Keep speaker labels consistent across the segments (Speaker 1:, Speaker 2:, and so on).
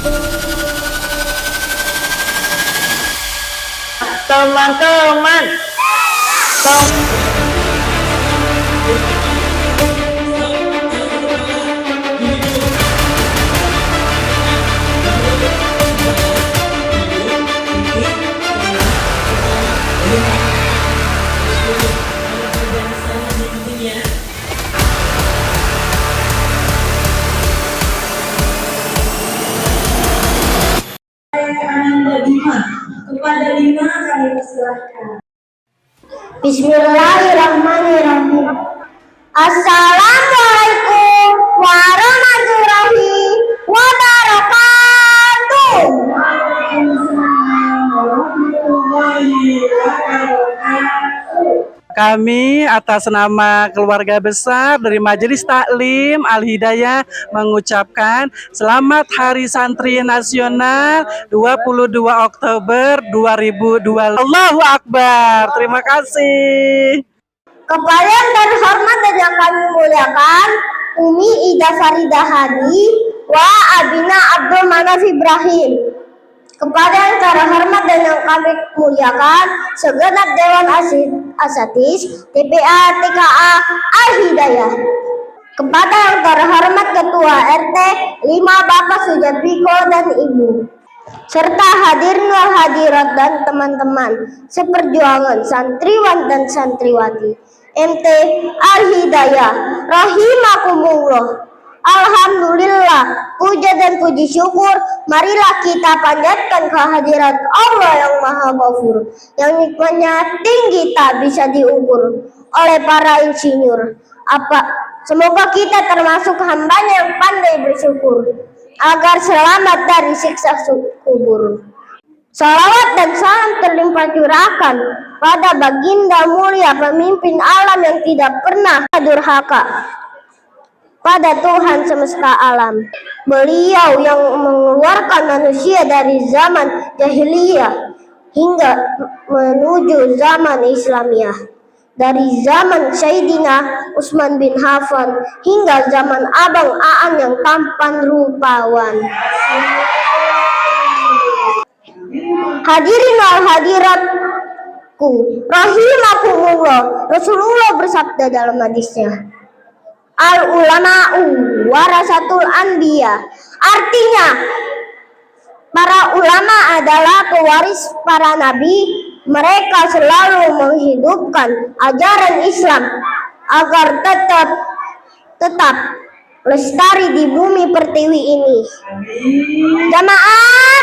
Speaker 1: Teman-teman,
Speaker 2: kepada lima kami persilahkan.
Speaker 3: Bismillahirrahmanirrahim. Assalamualaikum warahmatullahi wabarakatuh.
Speaker 4: Kami atas nama keluarga besar dari Majelis Taklim Al-Hidayah mengucapkan Selamat Hari Santri Nasional 22 Oktober 2020. Allahu Akbar. Terima kasih.
Speaker 3: Kepada yang terhormat dan yang kami muliakan, Umi Ida Faridah Hadi wa Abina Abdul Manaf Ibrahim. Kepada yang terhormat dan yang kami muliakan, segenap Dewan Asatis TPA TKA Al-Hidayah. Kepada yang terhormat Ketua RT 5 Bapak Sujatmiko dan Ibu, serta hadirin wal hadirat dan teman-teman seperjuangan santriwan dan santriwati MT Al-Hidayah rahimakumullah. Alhamdulillah, puja dan puji syukur marilah kita panjatkan kehadirat Allah yang Maha Ghafur, yang nikmatnya tinggi tak bisa diukur oleh para insinyur. Semoga kita termasuk hambanya yang pandai bersyukur agar selamat dari siksa kubur. Salawat dan salam terlimpah curahkan pada baginda mulia pemimpin alam yang tidak pernah durhaka pada Tuhan semesta alam. Beliau yang mengeluarkan manusia dari zaman jahiliyah hingga menuju zaman Islamiyah, dari zaman Sayyidina Utsman bin Affan hingga zaman Abang Aan yang tampan rupawan. Hadirin wal hadiratku rahimakumullah, Rasulullah bersabda dalam hadisnya, al ulama'u warasatul anbiya. Artinya, para ulama adalah pewaris para nabi. Mereka selalu menghidupkan ajaran Islam agar tetap lestari di bumi pertiwi ini. Jamaah,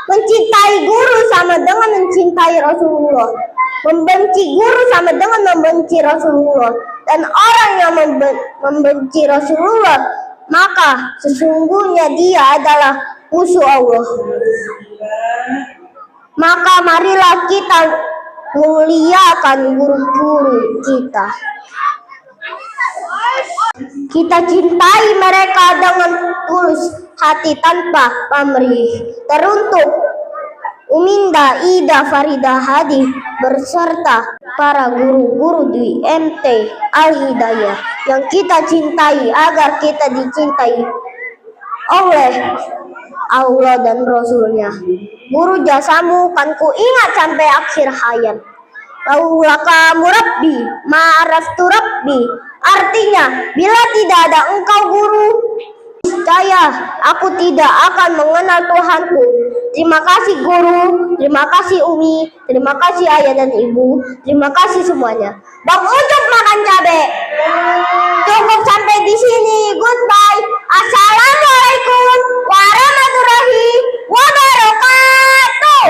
Speaker 3: mencintai guru sama dengan mencintai Rasulullah. Membenci guru sama dengan membenci Rasulullah. Dan orang yang membenci Rasulullah, maka sesungguhnya dia adalah musuh Allah. Maka marilah kita muliakan guru-guru kita. Kita cintai mereka dengan tulus hati tanpa pamrih. Teruntuk Uminda Ida Faridah Hadi berserta para guru-guru di MT Al-Hidayah yang kita cintai agar kita dicintai oleh Allah dan Rasulnya. Guru jasamu kan ku ingat sampai akhir hayat. Laulaka murabbi ma'araftu rabbi. Artinya, bila tidak ada engkau guru, niscaya aku tidak akan mengenal Tuhanku. Terima kasih guru, terima kasih Umi, terima kasih ayah dan ibu, terima kasih semuanya. Bang Ucup makan cabe. Cukup sampai di sini. Goodbye. Assalamualaikum warahmatullahi wabarakatuh.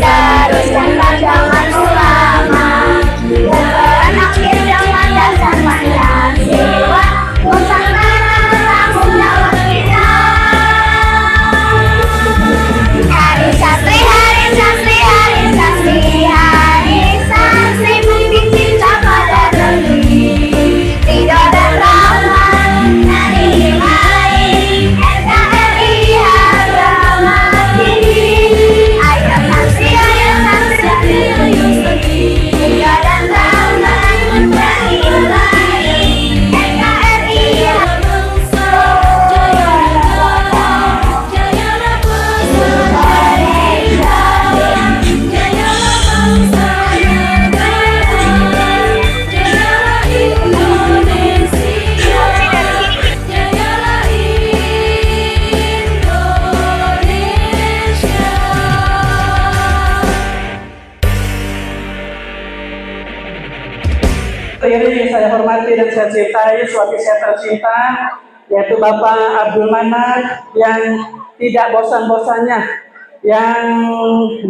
Speaker 3: Teruskan pandangan ulama, berakhir dengan dasar Pancasila. Nusantara tanggung jawab kita. Hari santri, hari santri, hari santri, hari santri mungkin cinta pada negeri. Ridho dan rahmat dari
Speaker 4: saya hormati dan saya cintai suami saya tercinta, yaitu Bapak Abdul Manan, yang tidak bosan-bosannya, yang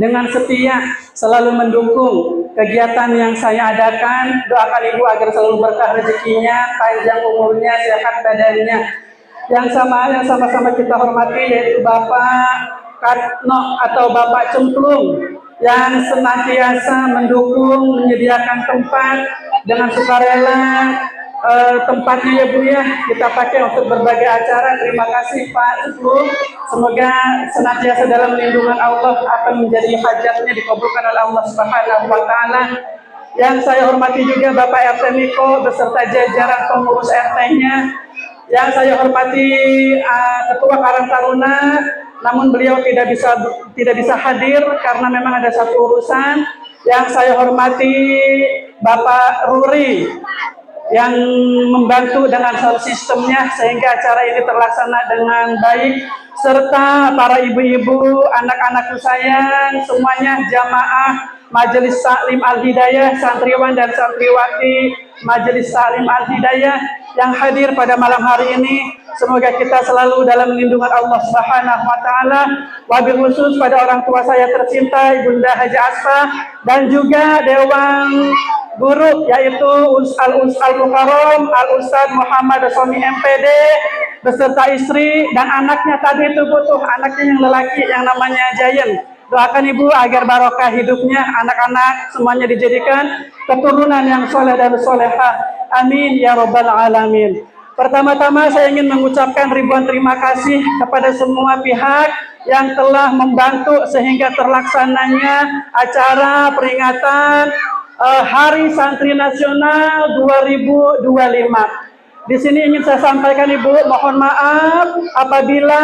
Speaker 4: dengan setia selalu mendukung kegiatan yang saya adakan. Doakan Ibu agar selalu berkah rezekinya, panjang umurnya, sehat badannya. Yang sama-sama kita hormati yaitu Bapak Katno atau Bapak Cemplung, yang senantiasa mendukung, menyediakan tempat dengan sukarela. Tempatnya ya Bu ya, kita pakai untuk berbagai acara. Terima kasih Pak Cemplung. Semoga senantiasa dalam lindungan Allah, akan menjadi hajatnya dikabulkan oleh Allah Subhanahu wa taala. Yang saya hormati juga Bapak RT Miko beserta jajaran pengurus RT-nya. Yang saya hormati Ketua Karang Taruna, namun beliau tidak bisa hadir karena memang ada satu urusan. Yang saya hormati Bapak Ruri, yang membantu dengan sound sistemnya sehingga acara ini terlaksana dengan baik, serta para ibu-ibu, anak-anakku sayang, semuanya jamaah Majelis Taklim Al-Hidayah, santriwan dan santriwati Majelis Taklim Al-Hidayah yang hadir pada malam hari ini. Semoga kita selalu dalam lindungan Allah Subhanahu wa taala. Wabil khusus pada orang tua saya tercinta Ibunda Haji Asfah, dan juga Dewan Guru yaitu Al-Mukarram Al-Ustaz Muhammad Somi MPD beserta istri dan anaknya. Tadi itu butuh anaknya yang lelaki yang namanya Jayen. Doakan Ibu agar barokah hidupnya, anak-anak semuanya dijadikan keturunan yang soleh dan solehah. Amin ya robbal alamin. Pertama-tama saya ingin mengucapkan ribuan terima kasih kepada semua pihak yang telah membantu sehingga terlaksananya acara peringatan Hari Santri Nasional 2025. Di sini ingin saya sampaikan Ibu, mohon maaf apabila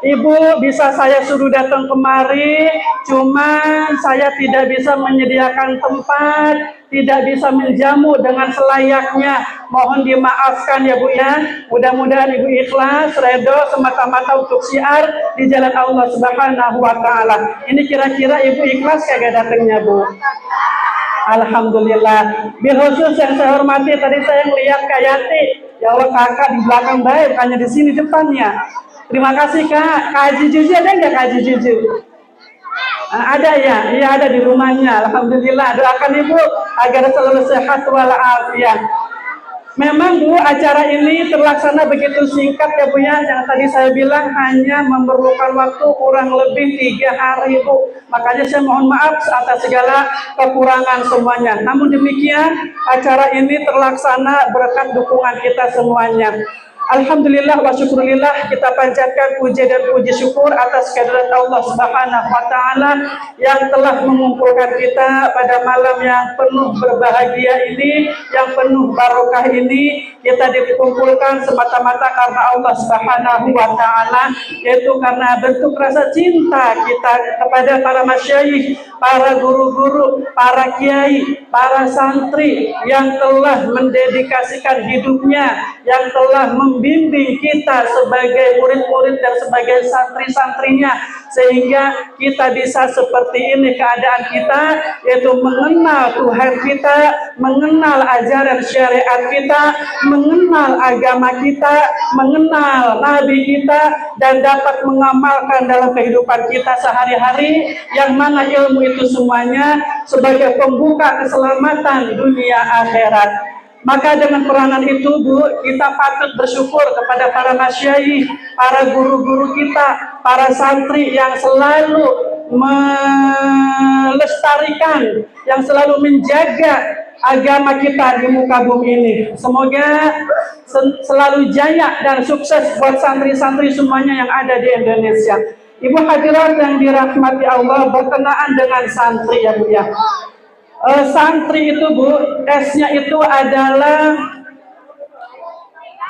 Speaker 4: Ibu bisa saya suruh datang kemari, cuman saya tidak bisa menyediakan tempat, tidak bisa menjamu dengan selayaknya. Mohon dimaafkan ya Bu ya. Mudah-mudahan Ibu ikhlas, redho semata-mata untuk syiar di jalan Allah Subhanahu wa taala. Ini kira-kira Ibu ikhlas kagak datangnya Bu? Alhamdulillah. Bil khusus yang saya hormati, tadi saya melihat Kak Yati. Ya Allah, kakak di belakang baik, hanya di sini depannya. Terima kasih Kak. Kak Haji Juju ada nggak Kak Haji Juju? Ada ya? Iya ada di rumahnya. Alhamdulillah. Doakan Ibu agar selalu sehat walafiat. Memang Bu, acara ini terlaksana begitu singkat ya Bu ya. Yang tadi saya bilang hanya memerlukan waktu kurang lebih 3 hari Bu. Makanya saya mohon maaf atas segala kekurangan semuanya. Namun demikian, acara ini terlaksana berkat dukungan kita semuanya. Alhamdulillah wa syukurillah, kita panjatkan puji dan puji syukur atas kehadirat Allah Subhanahu wa taala yang telah mengumpulkan kita pada malam yang penuh berbahagia ini, yang penuh barokah ini. Kita dikumpulkan semata-mata karena Allah Subhanahu wa taala, yaitu karena bentuk rasa cinta kita kepada para masyayikh, para guru-guru, para kiai, para santri yang telah mendedikasikan hidupnya, yang telah membimbing kita sebagai murid-murid dan sebagai santri-santrinya, sehingga kita bisa seperti ini keadaan kita, yaitu mengenal Tuhan kita, mengenal ajaran syariat kita, mengenal agama kita, mengenal Nabi kita, dan dapat mengamalkan dalam kehidupan kita sehari-hari, yang mana ilmu itu semuanya sebagai pembuka keselamatan dunia akhirat. Maka dengan peranan itu Bu, kita patut bersyukur kepada para masyayikh, para guru-guru kita, para santri yang selalu melestarikan, yang selalu menjaga agama kita di muka bumi ini. Semoga selalu jaya dan sukses buat santri-santri semuanya yang ada di Indonesia. Ibu hadirat yang dirahmati Allah, berkenaan dengan santri ya Bu ya. Santri itu Bu, S-nya itu adalah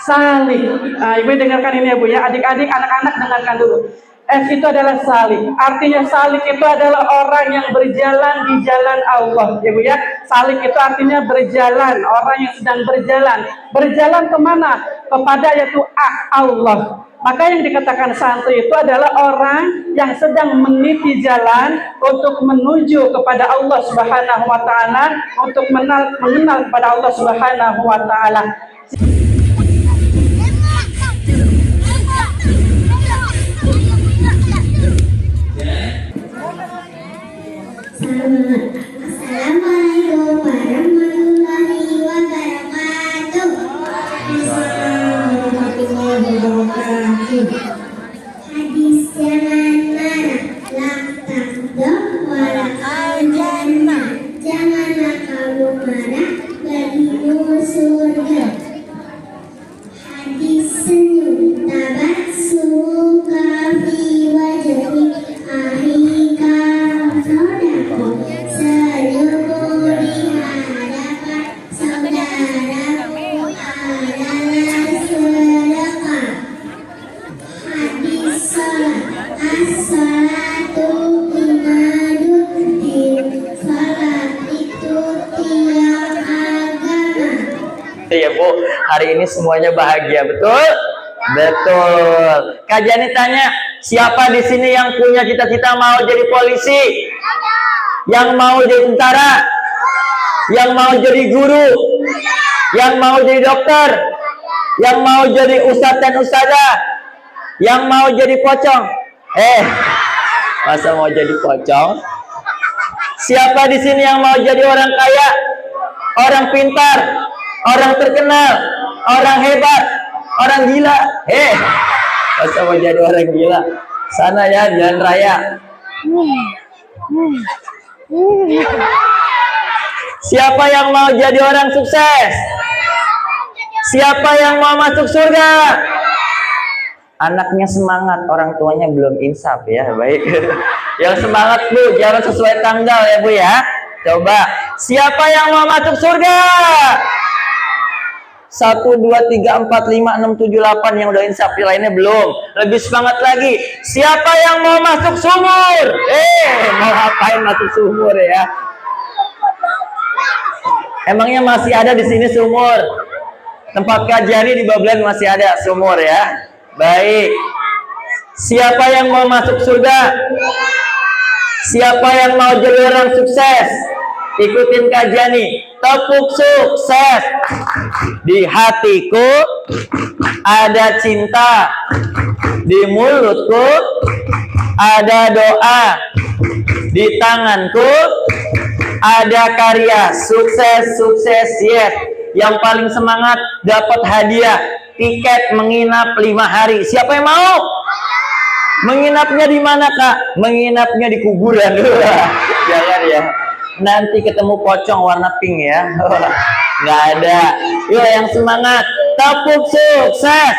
Speaker 4: salih. Nah, Ibu dengarkan ini ya Bu ya, adik-adik, anak-anak dengarkan dulu. S itu adalah salih. Artinya salih itu adalah orang yang berjalan di jalan Allah ya Bu ya. Salih itu artinya berjalan, orang yang sedang berjalan. Berjalan kemana? Kepada yaitu Allah. Maka yang dikatakan santri itu adalah orang yang sedang meniti jalan untuk menuju kepada Allah Subhanahu wa taala, untuk mengenal kepada Allah Subhanahu wa taala.
Speaker 3: Assalamualaikum warahmatullahi wabarakatuh. Hadis jangan marah, lam takdoh walakal jannah. Janganlah kamu marah, bagimu surga. Hadis senyum, tabassum fi wajhi ahika saudaraku. Senyummu di hadapan saudaramu adalah sedekah. Hadis salat, as-salatu imaduddin. Salat itu tiang agama.
Speaker 1: Ya Bu, hari ini semuanya bahagia, betul? Betul. Kak Jani tanya, siapa di sini yang punya cita-cita mau jadi polisi? Yang mau jadi tentara? Yang mau jadi guru? Yang mau jadi dokter? Yang mau jadi ustadz dan ustadzah? Yang mau jadi pocong? Masa mau jadi pocong? Siapa di sini yang mau jadi orang kaya? Orang pintar? Orang terkenal? Orang hebat? Orang gila? Masa mau jadi orang gila? Sana ya, jalan raya. Siapa yang mau jadi orang sukses? Siapa yang mau masuk surga? Anaknya semangat, orang tuanya belum insaf ya. Baik. Yang semangat Bu, jangan sesuai tanggal ya Bu ya. Coba, siapa yang mau masuk surga? 1, 2, 3, 4, 5, 6, 7, 8 yang udah insaf, yang lainnya belum. Lebih semangat lagi. Siapa yang mau masuk sumur? Mau ngapain masuk sumur ya? Emangnya masih ada di sini sumur? Tempat kajian di Bablen masih ada sumur ya? Baik. Siapa yang mau masuk surga? Siapa yang mau jadi orang sukses? Ikutin kajian nih. Tepuk sukses. Di hatiku ada cinta, di mulutku ada doa, di tanganku ada karya. Sukses, sukses, yes. Yang paling semangat dapat hadiah tiket menginap 5 hari. Siapa yang mau? Menginapnya di mana Kak? Menginapnya di kuburan. Jangan ya. Nanti ketemu pocong warna pink ya. Nggak ada. Yuk yang semangat. Tepuk sukses.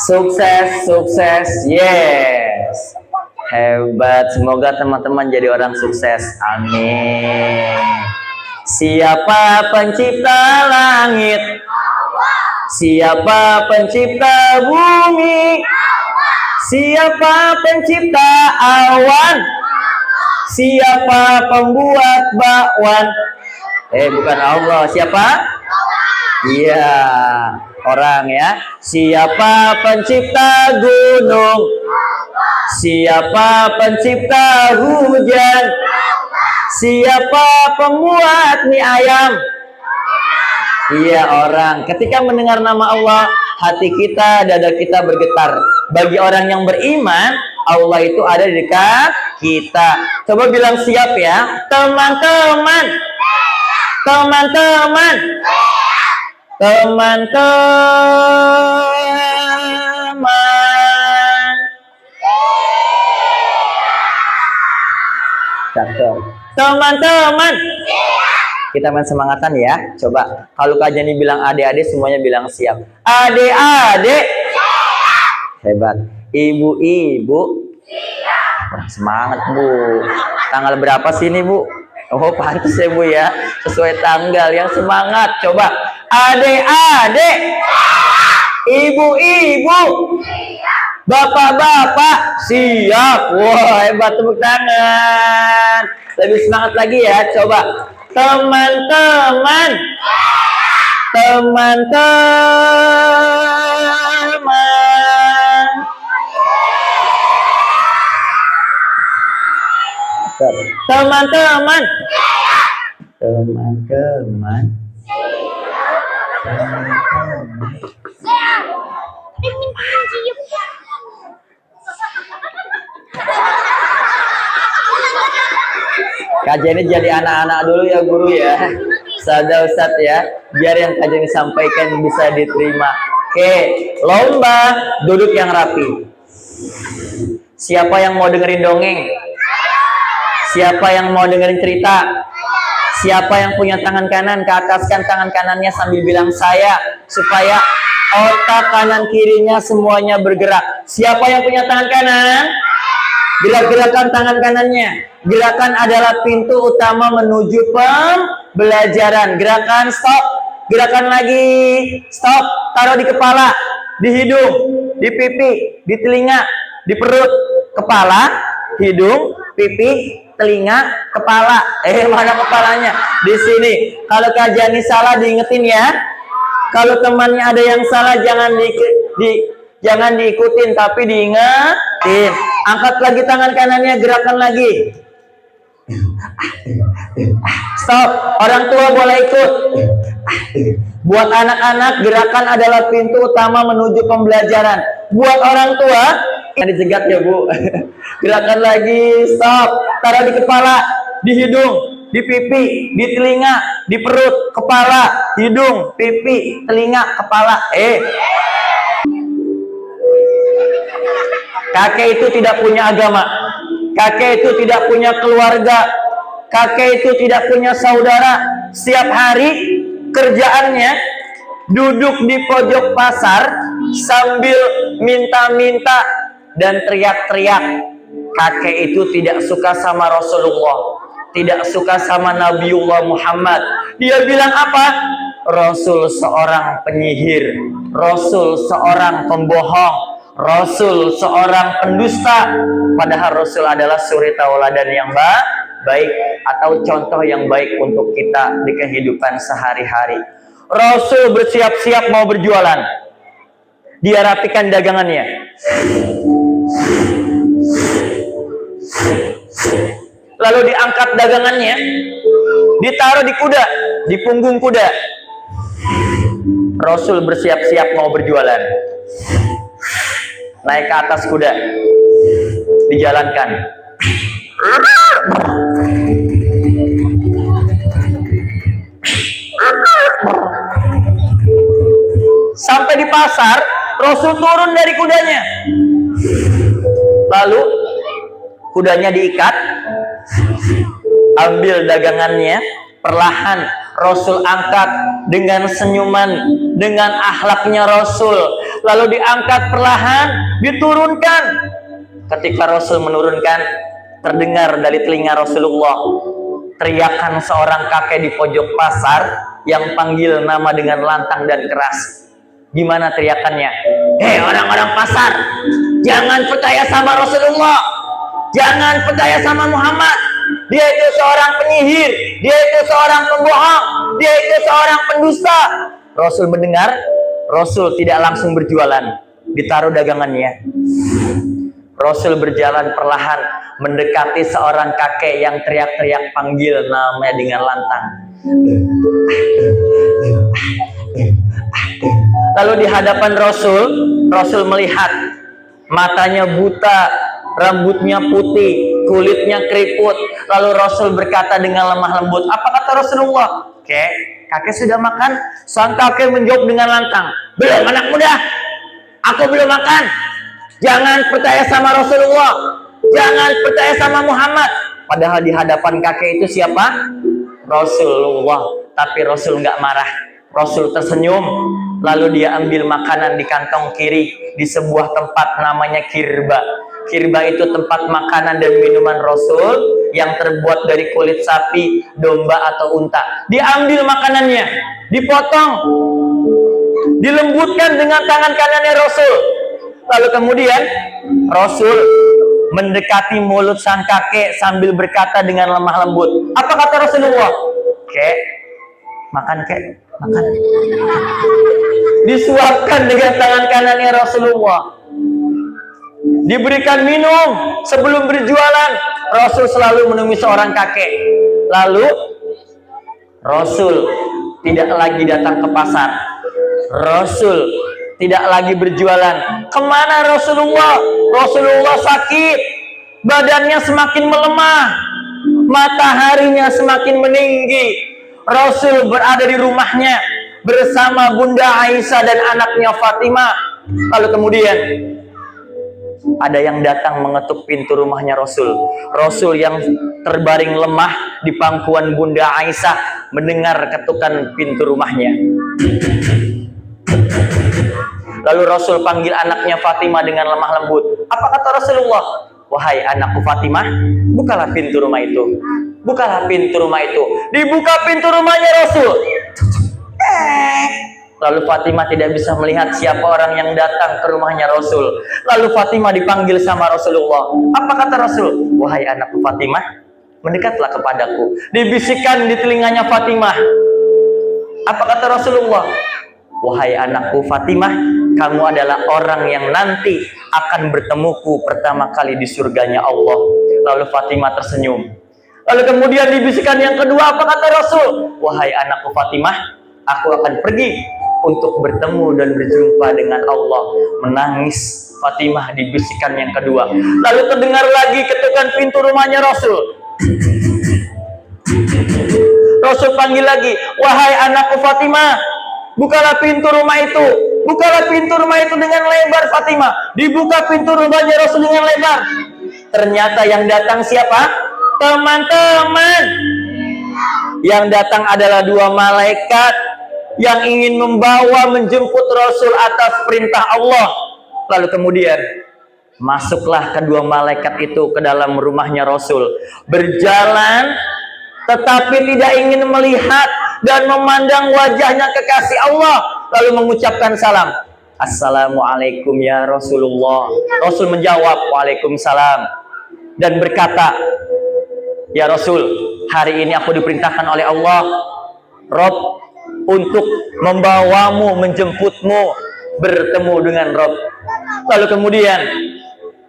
Speaker 1: Sukses, sukses, yes. Hebat, semoga teman-teman jadi orang sukses. Amin. Siapa pencipta langit? Siapa pencipta bumi? Siapa pencipta awan? Siapa pembuat bakwan? Bukan Allah, siapa? Iya, orang ya. Siapa pencipta gunung? Siapa pencipta hujan? Siapa pembuat mie ayam? Iya, orang. Ketika mendengar nama Allah, hati kita, dada kita bergetar. Bagi orang yang beriman, Allah itu ada di dekat kita. Coba bilang siap ya, teman-teman. Teman-teman. Teman-teman. Cakep. Teman-teman. Kita main semangatan ya. Coba kalau Kak Jani bilang adik-adik, semuanya bilang siap. Adik-adik. Hebat. Ibu-ibu. Wah, semangat Bu. Tanggal berapa sih ini Bu? Oh pantas ya Bu ya. Sesuai tanggal. Yang semangat. Coba. Adik-adik. Ibu-ibu. Bapak-bapak siap. Wah, hebat, tepuk tangan. Lebih semangat lagi ya, coba. Teman-teman. Teman-teman. Teman-teman. Teman-teman. Kajiannya jadi anak-anak dulu ya guru ya, Ustadz ya, biar yang kajian disampaikan bisa diterima. Oke, lomba duduk yang rapi. Siapa yang mau dengerin dongeng? Siapa yang mau dengerin cerita? Siapa yang punya tangan kanan, ke ataskan tangan kanannya sambil bilang saya, supaya otak kanan kirinya semuanya bergerak. Siapa yang punya tangan kanan? Gerak-gerakan tangan kanannya. Gerakan adalah pintu utama menuju pembelajaran. Gerakan stop. Gerakan lagi stop. Taruh di kepala, di hidung, di pipi, di telinga, di perut, kepala, hidung, pipi, telinga, kepala. Mana kepalanya? Di sini. Kalau kajian ini salah diingetin ya. Kalau temannya ada yang salah jangan diikutin, tapi diingetin. Angkat lagi tangan kanannya, gerakan lagi. Stop. Orang tua boleh ikut. Buat anak-anak, gerakan adalah pintu utama menuju pembelajaran. Buat orang tua, ini dijegat ya Bu. Gerakan lagi, stop. Taruh di kepala, di hidung, di pipi, di telinga, di perut, kepala, hidung, pipi, telinga, kepala. Kakek itu tidak punya agama. Kakek itu tidak punya keluarga. Kakek itu tidak punya saudara. Setiap hari kerjaannya duduk di pojok pasar sambil minta-minta dan teriak-teriak. Kakek itu tidak suka sama Rasulullah, tidak suka sama Nabiullah Muhammad. Dia bilang apa? Rasul seorang penyihir, Rasul seorang pembohong, Rasul seorang pendusta. Padahal Rasul adalah suri tauladan yang baik atau contoh yang baik untuk kita di kehidupan sehari-hari. Rasul bersiap-siap mau berjualan. Dia rapikan dagangannya. Lalu diangkat dagangannya, ditaruh di kuda, di punggung kuda. Rasul bersiap-siap mau berjualan. Naik ke atas kuda, dijalankan. Sampai di pasar, Rasul turun dari kudanya. Lalu kudanya diikat, ambil dagangannya, perlahan Rasul angkat dengan senyuman, dengan akhlaknya Rasul. Lalu diangkat perlahan, diturunkan. Ketika Rasul menurunkan, terdengar dari telinga Rasulullah teriakan seorang kakek di pojok pasar yang panggil nama dengan lantang dan keras. Gimana teriakannya? Hei orang-orang pasar, jangan percaya sama Rasulullah, jangan percaya sama Muhammad. Dia itu seorang penyihir, dia itu seorang pembohong, dia itu seorang pendusta. Rasul mendengar, Rasul tidak langsung berjualan, ditaruh dagangannya. Rasul berjalan perlahan mendekati seorang kakek yang teriak-teriak panggil namanya dengan lantang. Lalu di hadapan Rasul, Rasul melihat matanya buta, rambutnya putih, kulitnya keriput. Lalu Rasul berkata dengan lemah lembut, apa kata Rasulullah? Kakek sudah makan? Sang kakek menjawab dengan lantang, belum anak muda, aku belum makan. Jangan percaya sama Rasulullah, jangan percaya sama Muhammad. Padahal di hadapan kakek itu siapa? Rasulullah. Tapi Rasul nggak marah. Rasul tersenyum. Lalu dia ambil makanan di kantong kiri di sebuah tempat namanya kirba. Kirba itu tempat makanan dan minuman Rasul yang terbuat dari kulit sapi, domba atau unta. Diambil makanannya, dipotong, dilembutkan dengan tangan kanannya Rasul. Lalu kemudian Rasul mendekati mulut sang kakek sambil berkata dengan lemah lembut. Apa kata Rasulullah? Kek, makan kek, makan. Disuapkan dengan tangan kanannya Rasulullah. Diberikan minum sebelum berjualan. Rasul selalu menemui seorang kakek. Lalu Rasul tidak lagi datang ke pasar. Rasul tidak lagi berjualan. Kemana Rasulullah? Rasulullah sakit. Badannya semakin melemah. Mataharinya semakin meninggi. Rasul berada di rumahnya bersama Bunda Aisyah dan anaknya Fatimah. Lalu kemudian ada yang datang mengetuk pintu rumahnya Rasul. Rasul yang terbaring lemah di pangkuan Bunda Aisyah mendengar ketukan pintu rumahnya. Lalu Rasul panggil anaknya Fatimah dengan lemah lembut. Apa kata Rasulullah? Wahai anakku Fatimah, bukalah pintu rumah itu. Bukalah pintu rumah itu. Dibuka pintu rumahnya Rasul. Lalu Fatimah tidak bisa melihat siapa orang yang datang ke rumahnya Rasul. Lalu Fatimah dipanggil sama Rasulullah. Apa kata Rasul? Wahai anakku Fatimah, mendekatlah kepadaku. Dibisikkan di telinganya Fatimah. Apa kata Rasulullah? Wahai anakku Fatimah, kamu adalah orang yang nanti akan bertemuku pertama kali di surganya Allah. Lalu Fatimah tersenyum. Lalu kemudian dibisikkan yang kedua. Apa kata Rasul? Wahai anakku Fatimah, aku akan pergi untuk bertemu dan berjumpa dengan Allah. Menangis Fatimah dibisikkan yang kedua. Lalu terdengar lagi ketukan pintu rumahnya Rasul. Rasul panggil lagi. Wahai anakku Fatimah, bukalah pintu rumah itu. Bukalah pintu rumah itu dengan lebar Fatimah. Dibuka pintu rumahnya Rasul dengan lebar. Ternyata yang datang siapa? Teman-teman. Yang datang adalah dua malaikat yang ingin membawa menjemput Rasul atas perintah Allah. Lalu kemudian masuklah kedua malaikat itu ke dalam rumahnya Rasul. Berjalan tetapi tidak ingin melihat dan memandang wajahnya kekasih Allah. Lalu mengucapkan salam. Assalamualaikum ya Rasulullah. Rasul menjawab, Waalaikumsalam. Dan berkata, ya Rasul, hari ini aku diperintahkan oleh Allah, Rob, untuk membawamu, menjemputmu, bertemu dengan Rob. Lalu kemudian,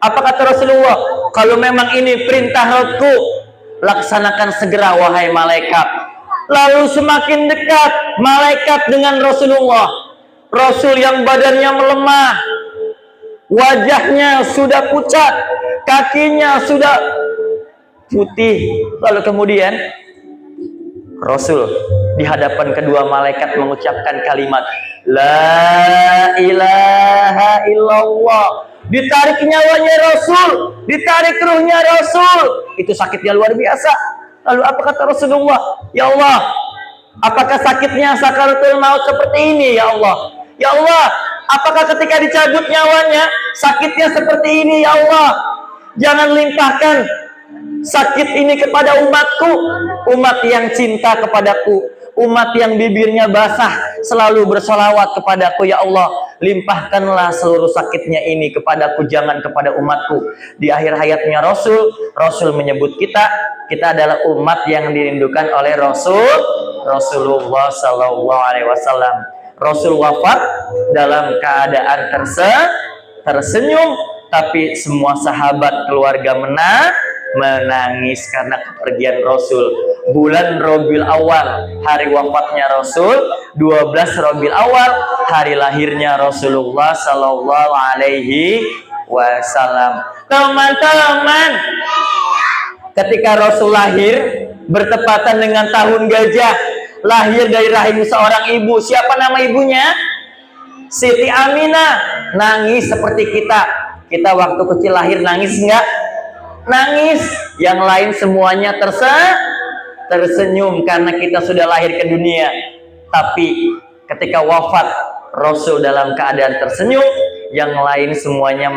Speaker 1: apa kata Rasulullah? Kalau memang ini perintah Robku, laksanakan segera wahai malaikat. Lalu semakin dekat malaikat dengan Rasulullah. Rasul yang badannya melemah, wajahnya sudah pucat, kakinya sudah putih. Lalu kemudian Rasul di hadapan kedua malaikat mengucapkan kalimat La ilaha illallah. Ditarik nyawanya Rasul, ditarik ruhnya Rasul. Itu sakitnya luar biasa. Lalu apa kata Rasulullah? Ya Allah, apakah sakitnya sakaratul maut seperti ini ya Allah? Ya Allah, apakah ketika dicabut nyawanya sakitnya seperti ini ya Allah? Jangan limpahkan sakit ini kepada umatku, umat yang cinta kepadaku, umat yang bibirnya basah selalu bersolawat kepadaku. Ya Allah, limpahkanlah seluruh sakitnya ini kepadaku, jangan kepada umatku. Di akhir hayatnya Rasul menyebut kita adalah umat yang dirindukan oleh Rasulullah Sallallahu Alaihi Wasallam. Rasul wafat dalam keadaan tersenyum, tapi semua sahabat keluarga menangis karena kepergian Rasul. Bulan Rabiul Awal, hari wafatnya Rasul. 12 Rabiul Awal, hari lahirnya Rasulullah Sallallahu Alaihi Wasallam. Teman-teman, ketika Rasul lahir bertepatan dengan tahun gajah, lahir dari rahim seorang ibu. Siapa nama ibunya? Siti Aminah. Nangis seperti kita. Kita waktu kecil lahir nangis enggak? Nangis. Yang lain semuanya tersenyum karena kita sudah lahir ke dunia. Tapi ketika wafat Rasul dalam keadaan tersenyum, yang lain semuanya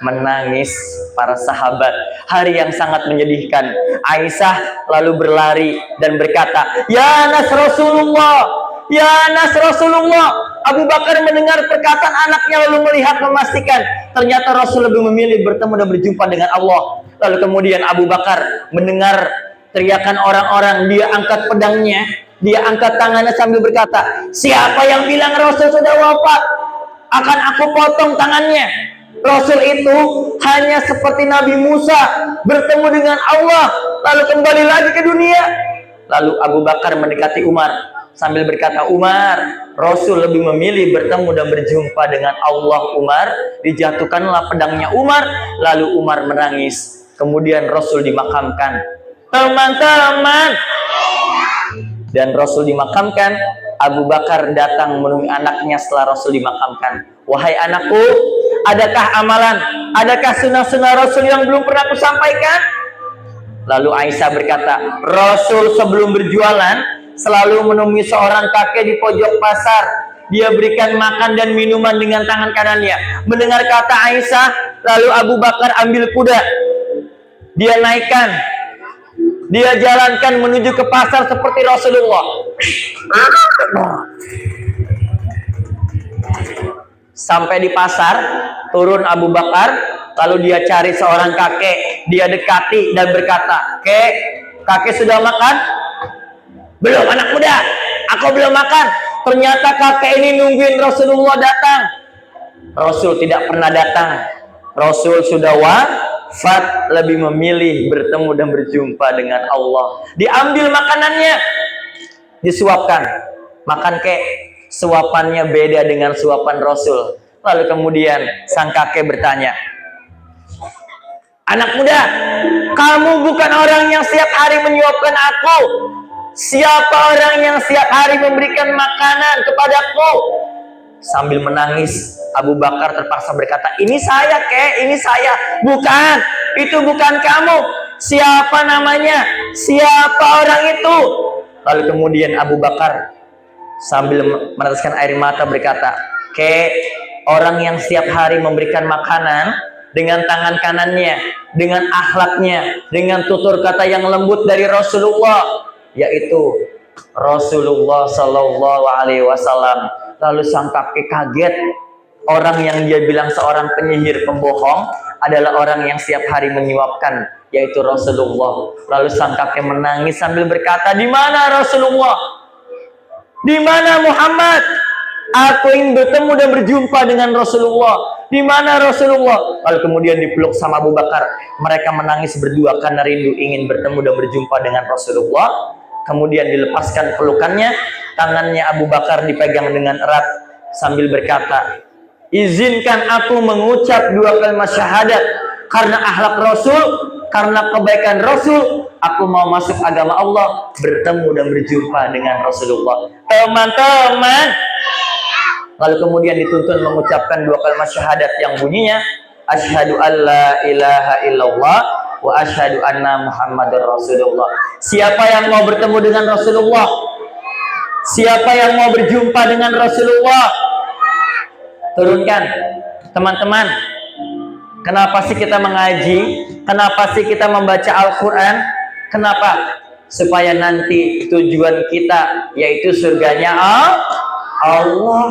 Speaker 1: menangis. Para sahabat, hari yang sangat menyedihkan. Aisyah lalu berlari dan berkata, Ya Nas Rasulullah, Ya Nas Rasulullah, Abu Bakar mendengar perkataan anaknya lalu melihat memastikan ternyata Rasul lebih memilih bertemu dan berjumpa dengan Allah. Lalu kemudian Abu Bakar mendengar teriakan orang-orang, dia angkat pedangnya, dia angkat tangannya sambil berkata, siapa yang bilang Rasul sudah wafat? Akan aku potong tangannya. Rasul itu hanya seperti Nabi Musa bertemu dengan Allah lalu kembali lagi ke dunia. Lalu Abu Bakar mendekati Umar sambil berkata, Umar, Rasul lebih memilih bertemu dan berjumpa dengan Allah. Umar, dijatuhkanlah pedangnya Umar, lalu Umar menangis. Kemudian Rasul dimakamkan. Teman-teman, dan Rasul dimakamkan, Abu Bakar datang menemui anaknya setelah Rasul dimakamkan. Wahai anakku, adakah amalan, adakah sunnah-sunnah Rasul yang belum pernah aku sampaikan? Lalu Aisyah berkata, Rasul sebelum berjualan selalu menemui seorang kakek di pojok pasar. Dia berikan makan dan minuman dengan tangan kanannya. Mendengar kata Aisyah, lalu Abu Bakar ambil kuda. Dia naikkan, dia jalankan menuju ke pasar seperti Rasulullah. Sampai di pasar, turun Abu Bakar, lalu dia cari seorang kakek, dia dekati dan berkata, kakek sudah makan? Belum anak muda, aku belum makan. Ternyata kakek ini nungguin Rasulullah datang. Rasul tidak pernah datang. Rasul sudah wafat, lebih memilih bertemu dan berjumpa dengan Allah. Diambil makanannya, disuapkan. Makan suapannya beda dengan suapan Rasul. Lalu kemudian sang kakek bertanya, anak muda, kamu bukan orang yang setiap hari menyuapkan aku. Siapa orang yang setiap hari memberikan makanan kepadaku? Sambil menangis, Abu Bakar terpaksa berkata, ini saya ini saya. Bukan, itu bukan kamu. Siapa namanya? Siapa orang itu? Lalu kemudian Abu Bakar sambil meneteskan air mata berkata, orang yang setiap hari memberikan makanan dengan tangan kanannya, dengan akhlaknya, dengan tutur kata yang lembut dari Rasulullah, yaitu Rasulullah Sallallahu Alaihi Wasallam. Lalu sang kakek kaget. Orang yang dia bilang seorang penyihir pembohong adalah orang yang setiap hari menyuapkan, yaitu Rasulullah. Lalu sang kakek menangis sambil berkata, di mana Rasulullah? Di mana Muhammad? Aku ingin bertemu dan berjumpa dengan Rasulullah. Di mana Rasulullah? Lalu kemudian dipeluk sama Abu Bakar. Mereka menangis berdua karena rindu ingin bertemu dan berjumpa dengan Rasulullah. Kemudian dilepaskan pelukannya, tangannya Abu Bakar dipegang dengan erat sambil berkata, izinkan aku mengucap 2 kalimat syahadat karena akhlak Rasul, karena kebaikan Rasul, aku mau masuk agama Allah, bertemu dan berjumpa dengan Rasulullah. Teman-teman, lalu kemudian dituntun mengucapkan 2 kalimat syahadat yang bunyinya, asyhadu alla ilaha illallah wa asyhadu anna Muhammadar Rasulullah. Siapa yang mau bertemu dengan Rasulullah? Siapa yang mau berjumpa dengan Rasulullah? Turunkan, teman-teman. Kenapa sih kita mengaji? Kenapa sih kita membaca Al-Quran? Kenapa? Supaya nanti tujuan kita yaitu surganya Allah.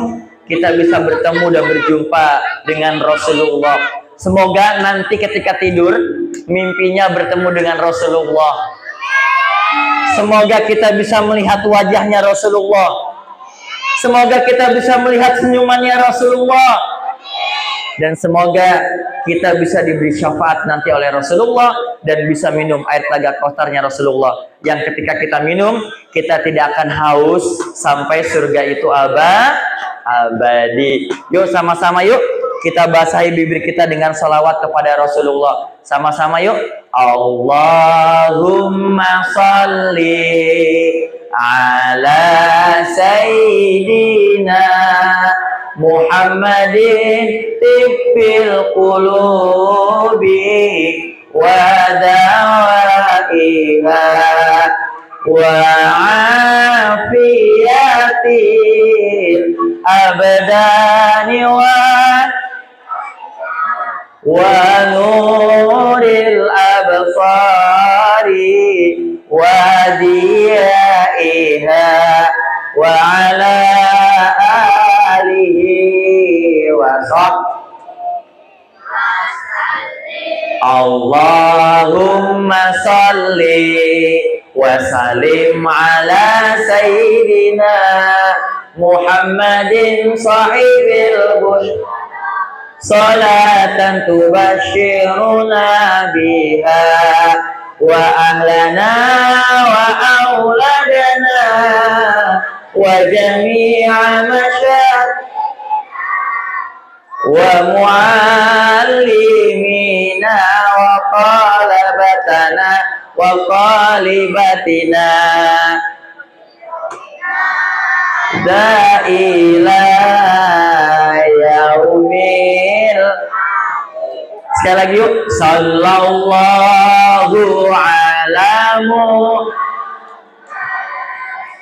Speaker 1: Kita bisa bertemu dan berjumpa dengan Rasulullah. Semoga nanti ketika tidur mimpinya bertemu dengan Rasulullah. Semoga kita bisa melihat wajahnya Rasulullah. Semoga kita bisa melihat senyumannya Rasulullah. Dan semoga kita bisa diberi syafaat nanti oleh Rasulullah dan bisa minum air telaga Kautsarnya Rasulullah. Yang ketika kita minum, kita tidak akan haus sampai surga itu abadi. Yuk sama-sama yuk kita basahi bibir kita dengan salawat kepada Rasulullah. Sama-sama yuk. Allahumma salli ala sayyidina Muhammadin tibbil qulubi wa dawaiha wa afiyatil abdani wa nuril absari wa diyaiha wa ala Allahumma salli wa sallim ala sayyidina Muhammadin sahibil bush salatan tubashiruna biha wa ahlana wa auladana wa jami'a masyarakat wa muallimina wa qalabatana wa qalibatina ila yaumil. Sekali lagi yuk. Sallallahu alaihi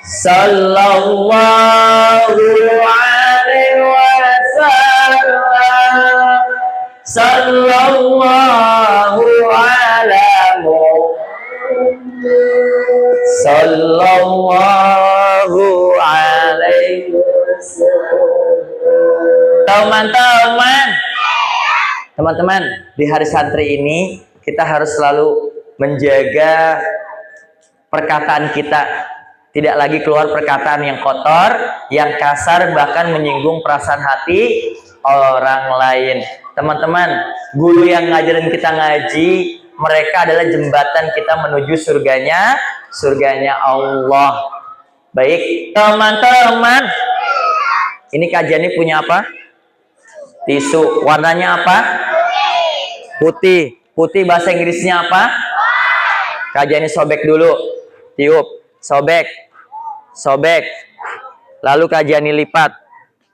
Speaker 1: wasallam. Sallallahu alaihi wasallam. Teman-teman, di hari santri ini kita harus selalu menjaga perkataan kita. Tidak lagi keluar perkataan yang kotor, yang kasar, bahkan menyinggung perasaan hati orang lain. Teman-teman, guru yang ngajarin kita ngaji, mereka adalah jembatan kita menuju surganya Allah. Baik, teman-teman. Ini kajian ini punya apa? Tisu. Warnanya apa? Putih. Putih bahasa Inggrisnya apa? Kajian ini sobek dulu. Tiup. Sobek. Sobek. Lalu kajian ini lipat.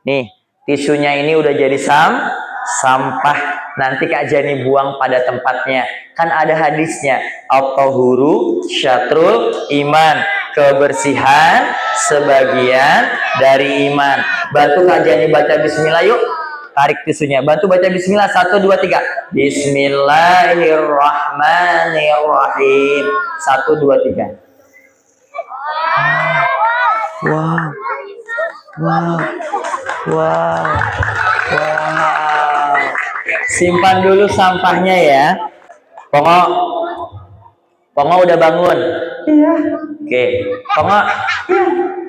Speaker 1: Nih, tisunya ini udah jadi sampah. Nanti Kak Jani buang pada tempatnya. Kan ada hadisnya. At-tahuru syatrul iman. Kebersihan sebagian dari iman. Bantu Kak Jani baca bismillah yuk. Tarik tisunya. Bantu baca bismillah. 1, 2, 3. Bismillahirrahmanirrahim. 1, 2, 3. Wow. Wow. Wow. Wow. Simpan dulu sampahnya ya. Pongo udah bangun?
Speaker 2: Iya.
Speaker 1: Oke. Pongo,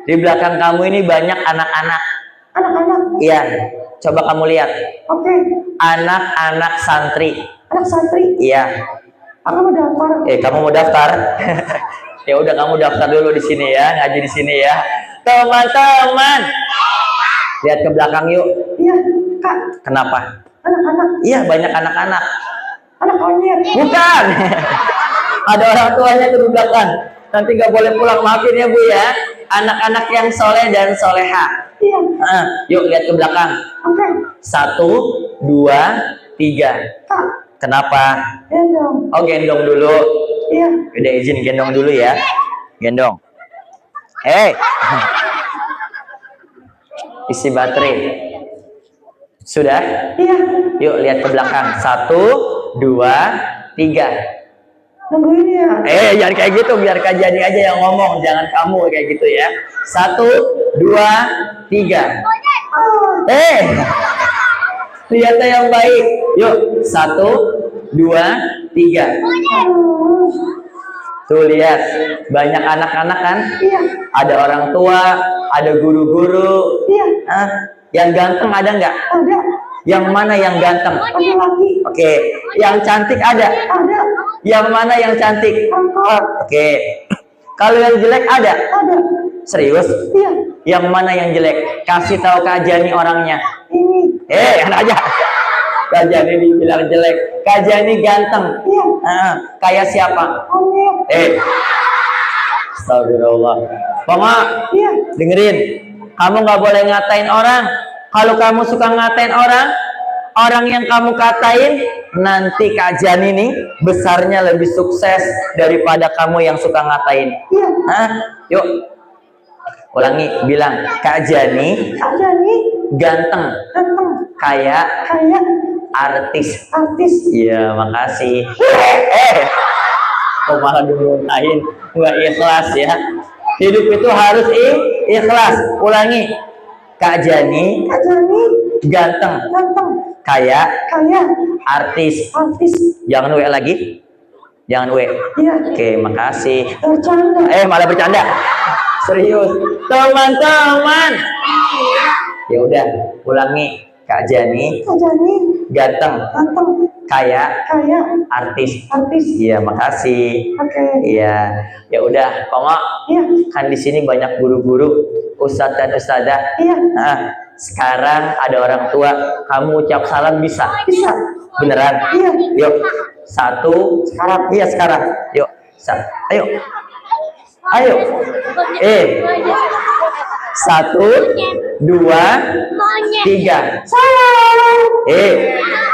Speaker 1: di belakang kamu ini banyak anak-anak.
Speaker 2: Anak-anak.
Speaker 1: Iya. Coba kamu lihat.
Speaker 2: Oke.
Speaker 1: Anak-anak santri.
Speaker 2: Anak santri.
Speaker 1: Iya.
Speaker 2: Aku mau daftar.
Speaker 1: Kamu mau daftar? Ya udah, kamu daftar dulu di sini ya, ngaji di sini ya. Teman-teman, lihat ke belakang yuk.
Speaker 2: Iya, Kak.
Speaker 1: Kenapa?
Speaker 2: Anak-anak.
Speaker 1: Iya, banyak anak-anak.
Speaker 2: Anak monyet.
Speaker 1: Bukan. Ada orang tuanya tuh di belakang. Nanti nggak boleh pulang, maafin ya Bu ya. Anak-anak yang soleh dan soleha.
Speaker 2: Iya.
Speaker 1: Yuk lihat ke belakang.
Speaker 2: Oke.
Speaker 1: 1, 2, 3.
Speaker 2: Kak.
Speaker 1: Kenapa?
Speaker 2: Gendong.
Speaker 1: Oh, gendong dulu.
Speaker 2: Iya.
Speaker 1: Udah izin gendong dulu ya. Gendong. Isi baterai. Sudah?
Speaker 2: Iya.
Speaker 1: Yuk lihat ke belakang. 1, 2, 3.
Speaker 2: Nungguin ya.
Speaker 1: Jangan kayak gitu, biar Kak Jani aja yang ngomong, jangan kamu kayak gitu ya. 1, 2, 3. Lihatnya yang baik. Yuk, 1, 2, 3. Tuh lihat, banyak anak-anak kan?
Speaker 2: Iya.
Speaker 1: Ada orang tua, ada guru-guru.
Speaker 2: Iya.
Speaker 1: Yang ganteng ada nggak?
Speaker 2: Ada.
Speaker 1: Yang mana yang ganteng?
Speaker 2: Ada lagi.
Speaker 1: Oke. Yang cantik ada?
Speaker 2: Ada.
Speaker 1: Yang mana yang cantik?
Speaker 2: Angkot.
Speaker 1: Oke. Kalau yang jelek ada?
Speaker 2: Ada.
Speaker 1: Serius?
Speaker 2: Iya.
Speaker 1: Yang mana yang jelek? Kasih tahu Kak Jani orangnya.
Speaker 2: Ini.
Speaker 1: Enak aja. Kak Jani dibilang jelek. Kak Jani ganteng.
Speaker 2: Iya.
Speaker 1: Kayak siapa?
Speaker 2: Monyet.
Speaker 1: Astagfirullah. Pongo,
Speaker 2: Iya.
Speaker 1: dengerin. Kamu nggak boleh ngatain orang. Kalau kamu suka ngatain orang yang kamu katain, nanti Kak Jani nih besarnya lebih sukses daripada kamu yang suka ngatain.
Speaker 2: Iya.
Speaker 1: Yuk, ulangi, bilang Kak Jani
Speaker 2: Kak Jani
Speaker 1: ganteng,
Speaker 2: ganteng.
Speaker 1: kayak
Speaker 2: Kayak
Speaker 1: artis.
Speaker 2: artis.
Speaker 1: Iya, makasih. Kok malah dimuntahin? Nggak ikhlas ya. Hidup itu harus ikhlas. Ulangi. Kak Jani
Speaker 2: Kak Jani
Speaker 1: ganteng,
Speaker 2: ganteng.
Speaker 1: Kaya.
Speaker 2: Kaya.
Speaker 1: Artis.
Speaker 2: Artis.
Speaker 1: Jangan W lagi. Jangan W.
Speaker 2: Iya.
Speaker 1: Oke, makasih.
Speaker 2: Bercanda.
Speaker 1: Malah bercanda. Serius. Teman-teman. Ya udah, ulangi. Kak Jani.
Speaker 2: Kak Jani.
Speaker 1: Ganteng.
Speaker 2: Ganteng.
Speaker 1: Kaya.
Speaker 2: Kaya.
Speaker 1: Artis.
Speaker 2: Artis.
Speaker 1: Iya, makasih.
Speaker 2: Oke.
Speaker 1: Iya. Ya udah, Pongo.
Speaker 2: Iya.
Speaker 1: Kan di sini banyak guru-guru, ustadz dan ustadzah.
Speaker 2: Iya.
Speaker 1: Nah, sekarang ada orang tua, kamu ucap salam bisa?
Speaker 2: Bisa.
Speaker 1: Beneran?
Speaker 2: Iya.
Speaker 1: Yuk, satu. Sekarang? Iya sekarang. Yuk, ayo. Ayo. Satu, dua, tiga.
Speaker 3: Salam.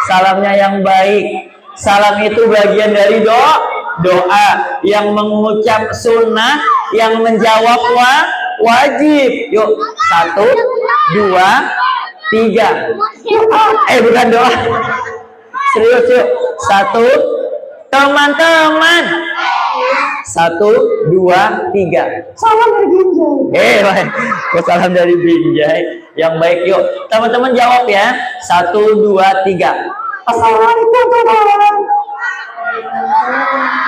Speaker 1: Salamnya yang baik. Salam itu bagian dari doa yang mengucap sunnah, yang menjawab wajib. Yuk, satu, dua, tiga. Bukan doa. Serius yuk. Satu, teman-teman. Satu, dua, tiga.
Speaker 2: Salam dari Binjai.
Speaker 1: Salam dari Binjai. Yang baik yuk. Teman-teman jawab ya. Satu, dua, tiga.
Speaker 2: Assalamualaikum kawan.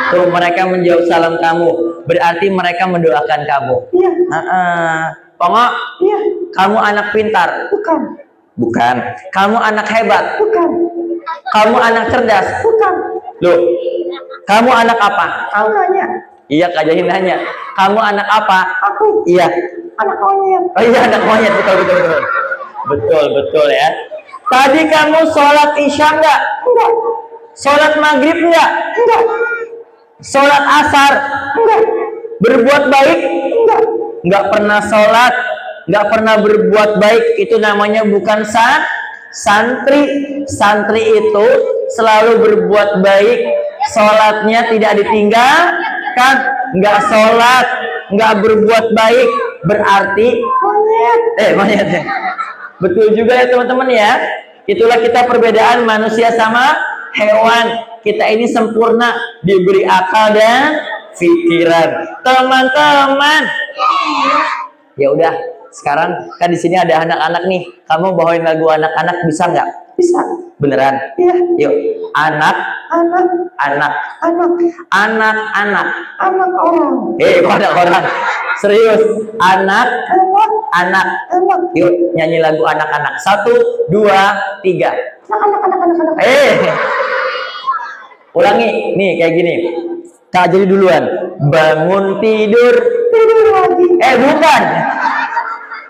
Speaker 1: Tuh mereka menjawab salam kamu. Berarti mereka mendoakan kamu.
Speaker 2: Iya.
Speaker 1: Pongo,
Speaker 2: Iya.
Speaker 1: kamu anak pintar.
Speaker 2: Bukan.
Speaker 1: Bukan. Kamu anak hebat.
Speaker 2: Bukan.
Speaker 1: Kamu anak cerdas.
Speaker 2: Bukan.
Speaker 1: Loh, kamu anak apa?
Speaker 2: Kamu nanya.
Speaker 1: Iya, Kak Jani nanya. Kamu anak apa?
Speaker 2: Aku.
Speaker 1: Iya.
Speaker 2: Anak monyet.
Speaker 1: Oh iya, anak monyet. Betul. Betul ya. Tadi kamu sholat isya enggak?
Speaker 2: Enggak.
Speaker 1: Sholat maghrib enggak?
Speaker 2: Enggak.
Speaker 1: Sholat asar?
Speaker 2: Enggak.
Speaker 1: Berbuat baik?
Speaker 2: Enggak.
Speaker 1: Enggak pernah sholat, enggak pernah berbuat baik. Itu namanya bukan santri. Santri itu selalu berbuat baik. Sholatnya tidak ditinggalkan. Enggak sholat, enggak berbuat baik. Berarti monyet. Betul juga ya teman-teman ya. Itulah kita perbedaan manusia sama hewan. Kita ini sempurna, diberi akal dan pikiran. Teman-teman. Ya udah, sekarang kan di sini ada anak-anak nih. Kamu bawain lagu anak-anak bisa nggak?
Speaker 2: Bisa.
Speaker 1: Beneran?
Speaker 2: Iya.
Speaker 1: Yuk, anak.
Speaker 2: Anak orang.
Speaker 1: Kok ada orang? Serius, anak. Yuk, nyanyi lagu anak-anak. 1, 2, 3.
Speaker 2: Anak.
Speaker 1: Ulangi, nih kayak gini. Kak jadi duluan. Bangun tidur.
Speaker 2: Tidur lagi.
Speaker 1: Bukan.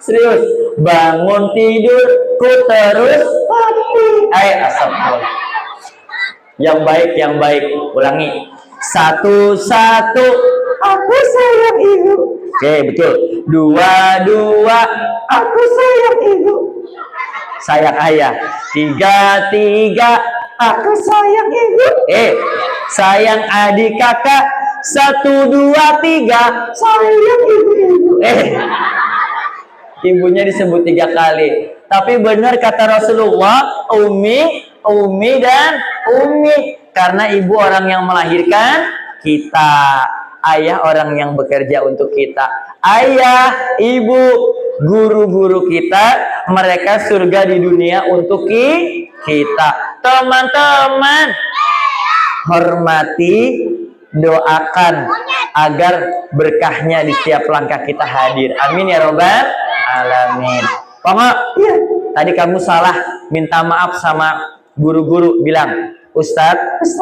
Speaker 1: Serius. Bangun tidur, ku terus
Speaker 2: Mati.
Speaker 1: astagfirullah. Yang baik. Ulangi. 1, 1.
Speaker 2: Aku sayang ibu.
Speaker 1: Betul. 2, 2.
Speaker 2: Aku sayang ibu.
Speaker 1: Sayang ayah. 3, 3.
Speaker 2: Aku sayang ibu.
Speaker 1: Sayang adik kakak. 1, 2, 3.
Speaker 2: Sayang ibu.
Speaker 1: Ibunya disebut 3 kali. Tapi benar kata Rasulullah, Umi dan Umi. Karena ibu orang yang melahirkan kita. Ayah orang yang bekerja untuk kita. Ayah, ibu, guru-guru kita, mereka surga di dunia untuk kita. Teman-teman, hormati, doakan agar berkahnya di setiap langkah kita hadir. Amin ya robbal alamin. Pongo, tadi kamu salah, minta maaf sama guru-guru. Bilang, Ustadz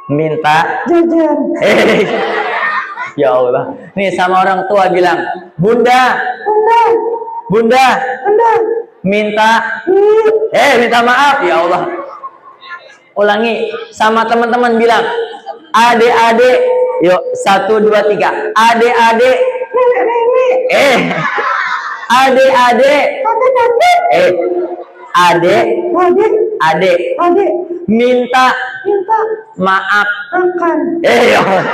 Speaker 1: minta
Speaker 2: Jajan.
Speaker 1: Ya Allah. Nih sama orang tua bilang, Bunda minta minta maaf. Ya Allah. Ulangi sama teman-teman bilang, adik-adik. Yuk, 1, 2, 3. Adik-adik.
Speaker 2: Nenek.
Speaker 1: Adik-adik. Adik. Minta maaf.
Speaker 2: Makan.
Speaker 1: Ya Allah.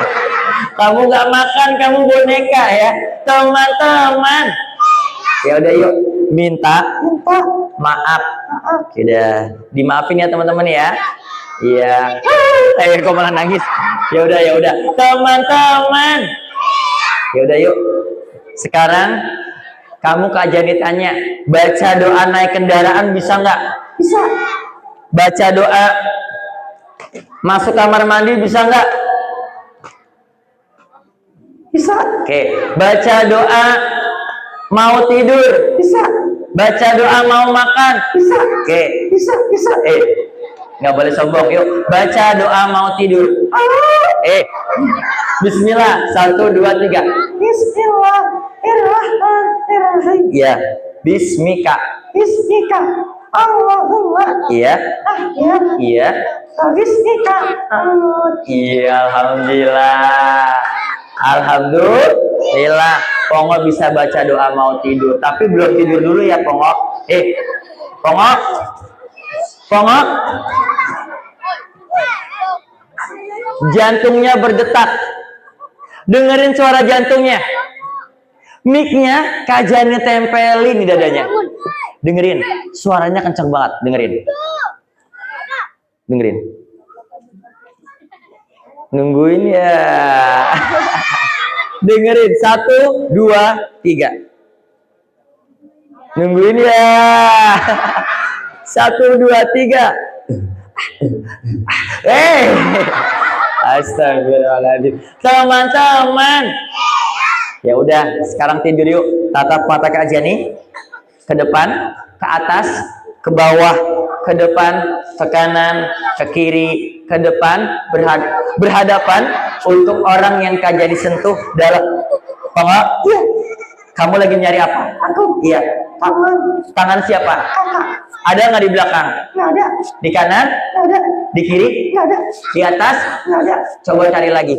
Speaker 1: Kamu nggak makan, kamu boneka ya. Teman-teman. Ya udah yuk, minta maaf. Sudah dimaafin ya teman-teman ya. Iya. Kok malah nangis. Ya udah. Teman-teman. Ya udah yuk. Sekarang kamu Kak Jani tanya, baca doa naik kendaraan bisa nggak?
Speaker 2: Bisa.
Speaker 1: Baca doa masuk kamar mandi bisa nggak?
Speaker 2: Bisa.
Speaker 1: Oke. Baca doa mau tidur.
Speaker 2: Bisa.
Speaker 1: Baca doa mau makan.
Speaker 2: Bisa.
Speaker 1: Oke.
Speaker 2: Bisa. Bisa.
Speaker 1: Nggak boleh sombong. Yuk, baca doa mau tidur. Bismillah. 1, 2, 3.
Speaker 2: Bismillahirrahmanirrahim.
Speaker 1: Iya. Bismika.
Speaker 2: Bismika. Allahumma.
Speaker 1: Iya.
Speaker 2: Ahya.
Speaker 1: Iya.
Speaker 2: Bismika.
Speaker 1: Iya. Alhamdulillah. Alhamdulillah. Pongo bisa baca doa mau tidur. Tapi belum tidur dulu ya, Pongo. Pongo. Pongo. Jantungnya berdetak. Dengerin suara jantungnya. Mic-nya Kajani tempelin di dadanya. Dengerin. Suaranya kencang banget. Dengerin. Dengerin. Nungguin ya. Dengerin. 1, 2, 3. Nungguin ya. 1, 2, 3. Astagfirullahaladzim. Teman-teman. Ya udah, sekarang tidur yuk. Tatap mata Kak Jani. Ke depan, ke atas, ke bawah, ke depan, ke kanan, ke kiri, ke depan, berhadapan untuk orang yang Kak Jani sentuh dalam. Pongo?
Speaker 2: Iya.
Speaker 1: Kamu lagi nyari apa?
Speaker 2: Aku.
Speaker 1: Iya.
Speaker 2: Tangan.
Speaker 1: Tangan siapa?
Speaker 2: Kakak.
Speaker 1: Ada nggak di belakang?
Speaker 2: Nggak ada.
Speaker 1: Di kanan?
Speaker 2: Nggak ada.
Speaker 1: Di kiri?
Speaker 2: Nggak ada.
Speaker 1: Di atas?
Speaker 2: Nggak ada.
Speaker 1: Coba cari lagi.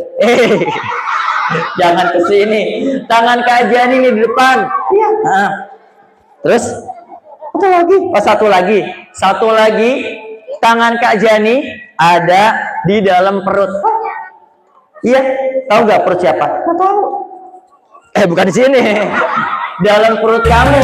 Speaker 1: Jangan ke sini. Tangan Kak Jani ini di depan.
Speaker 2: Iya.
Speaker 1: Nah. Terus?
Speaker 2: Satu lagi.
Speaker 1: Oh, satu lagi. Satu lagi. Tangan Kak Jani ada di dalam perut. Iya. Tahu nggak perut siapa?
Speaker 2: Nggak tahu.
Speaker 1: Bukan di sini. Dalam perut kamu.